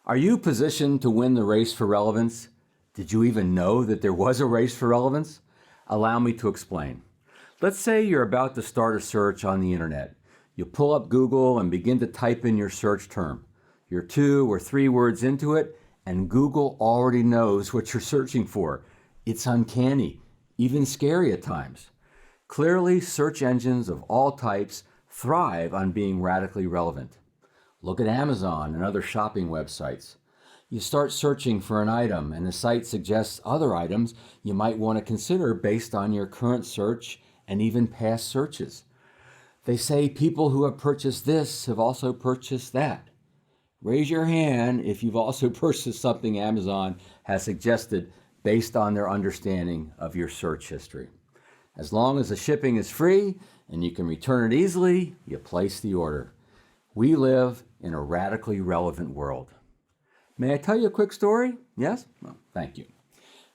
Are you positioned to win the race for relevance? Did you even know that there was a race for relevance? Allow me to explain. Let's say you're about to start a search on the internet. You pull up Google and begin to type in your search term. You're 2 or 3 words into it, and Google already knows what you're searching for. It's uncanny, even scary at times. Clearly, search engines of all types thrive on being radically relevant. Look at Amazon and other shopping websites. You start searching for an item and the site suggests other items you might want to consider based on your current search and even past searches. They say people who have purchased this have also purchased that. Raise your hand if you've also purchased something Amazon has suggested based on their understanding of your search history. As long as the shipping is free and you can return it easily, you place the order. We live in a radically relevant world. May I tell you a quick story? Yes? Well, thank you.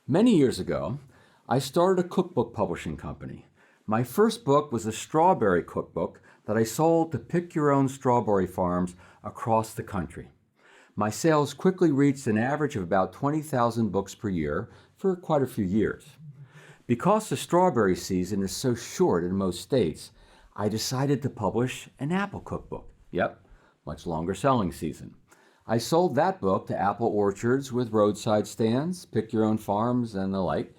Many years ago, I started a cookbook publishing company. My first book was a strawberry cookbook that I sold to pick-your-own strawberry farms across the country. My sales quickly reached an average of about 20,000 books per year for quite a few years. Because the strawberry season is so short in most states, I decided to publish an apple cookbook. Yep, much longer selling season. I sold that book to apple orchards with roadside stands, pick-your-own farms, and the like.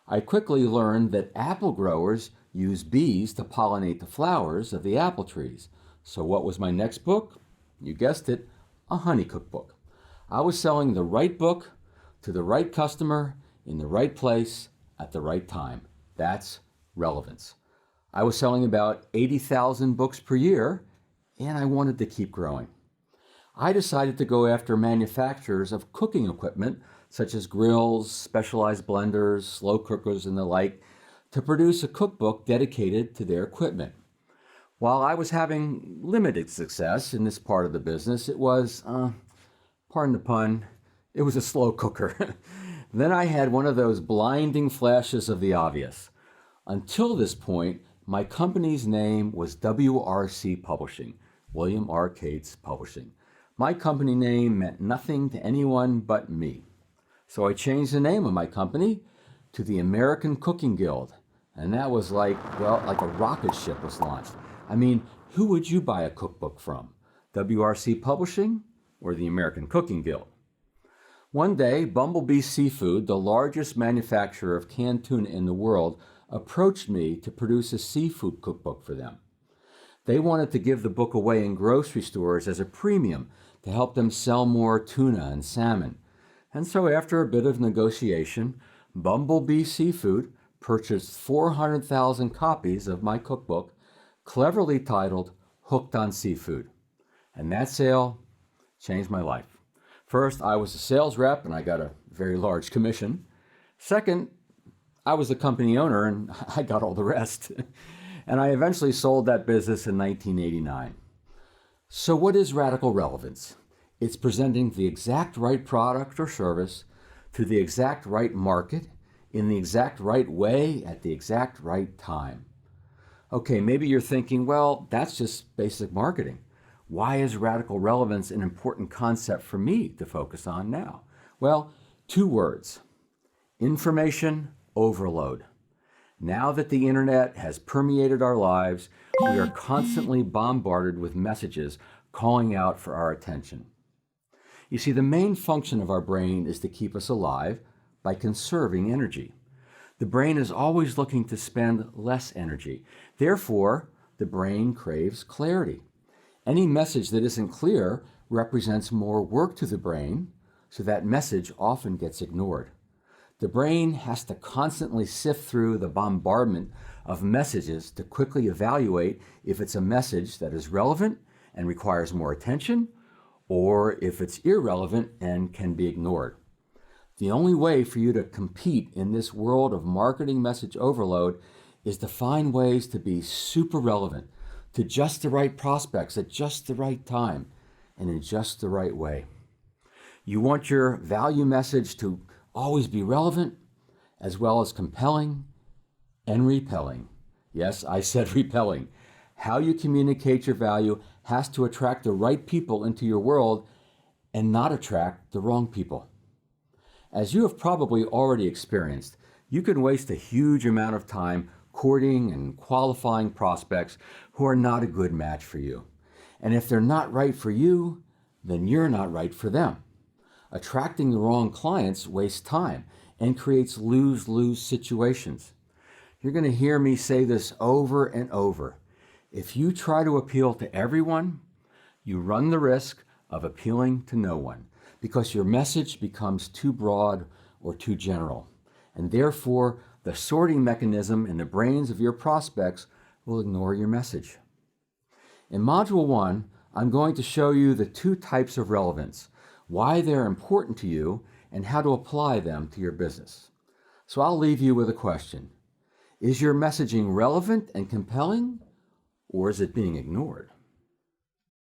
I quickly learned that apple growers use bees to pollinate the flowers of the apple trees. So what was my next book? You guessed it, a honey cookbook. I was selling the right book to the right customer in the right place at the right time. That's relevance. I was selling about 80,000 books per year, and I wanted to keep growing. I decided to go after manufacturers of cooking equipment, such as grills, specialized blenders, slow cookers, and the like, to produce a cookbook dedicated to their equipment. While I was having limited success in this part of the business, it was, pardon the pun, it was a slow cooker. Then I had one of those blinding flashes of the obvious. Until this point, my company's name was WRC Publishing, William R. Cates Publishing. My company name meant nothing to anyone but me. So I changed the name of my company to the American Cooking Guild. And that was like a rocket ship was launched. I mean, who would you buy a cookbook from? WRC Publishing or the American Cooking Guild? One day, Bumblebee Seafood, the largest manufacturer of canned tuna in the world, approached me to produce a seafood cookbook for them. They wanted to give the book away in grocery stores as a premium to help them sell more tuna and salmon. And so after a bit of negotiation, Bumblebee Seafood purchased 400,000 copies of my cookbook, cleverly titled Hooked on Seafood. And that sale changed my life. First, I was a sales rep and I got a very large commission. Second, I was the company owner and I got all the rest. And I eventually sold that business in 1989. So what is radical relevance? It's presenting the exact right product or service to the exact right market in the exact right way at the exact right time. Okay, maybe you're thinking, well, that's just basic marketing. Why is radical relevance an important concept for me to focus on now? Well, 2 words: information overload. Now that the internet has permeated our lives, we are constantly bombarded with messages calling out for our attention. You see, the main function of our brain is to keep us alive by conserving energy. The brain is always looking to spend less energy. Therefore, the brain craves clarity. Any message that isn't clear represents more work to the brain, so that message often gets ignored. The brain has to constantly sift through the bombardment of messages to quickly evaluate if it's a message that is relevant and requires more attention, or if it's irrelevant and can be ignored. The only way for you to compete in this world of marketing message overload is to find ways to be super relevant to just the right prospects at just the right time and in just the right way. You want your value message to always be relevant, as well as compelling and repelling. Yes, I said repelling. How you communicate your value has to attract the right people into your world and not attract the wrong people. As you have probably already experienced, you can waste a huge amount of time courting and qualifying prospects who are not a good match for you. And if they're not right for you, then you're not right for them. Attracting the wrong clients wastes time and creates lose-lose situations. You're going to hear me say this over and over. If you try to appeal to everyone, you run the risk of appealing to no one because your message becomes too broad or too general. And therefore, the sorting mechanism in the brains of your prospects will ignore your message. In Module 1, I'm going to show you the two types of relevance, why they're important to you, and how to apply them to your business. So I'll leave you with a question. Is your messaging relevant and compelling, or is it being ignored?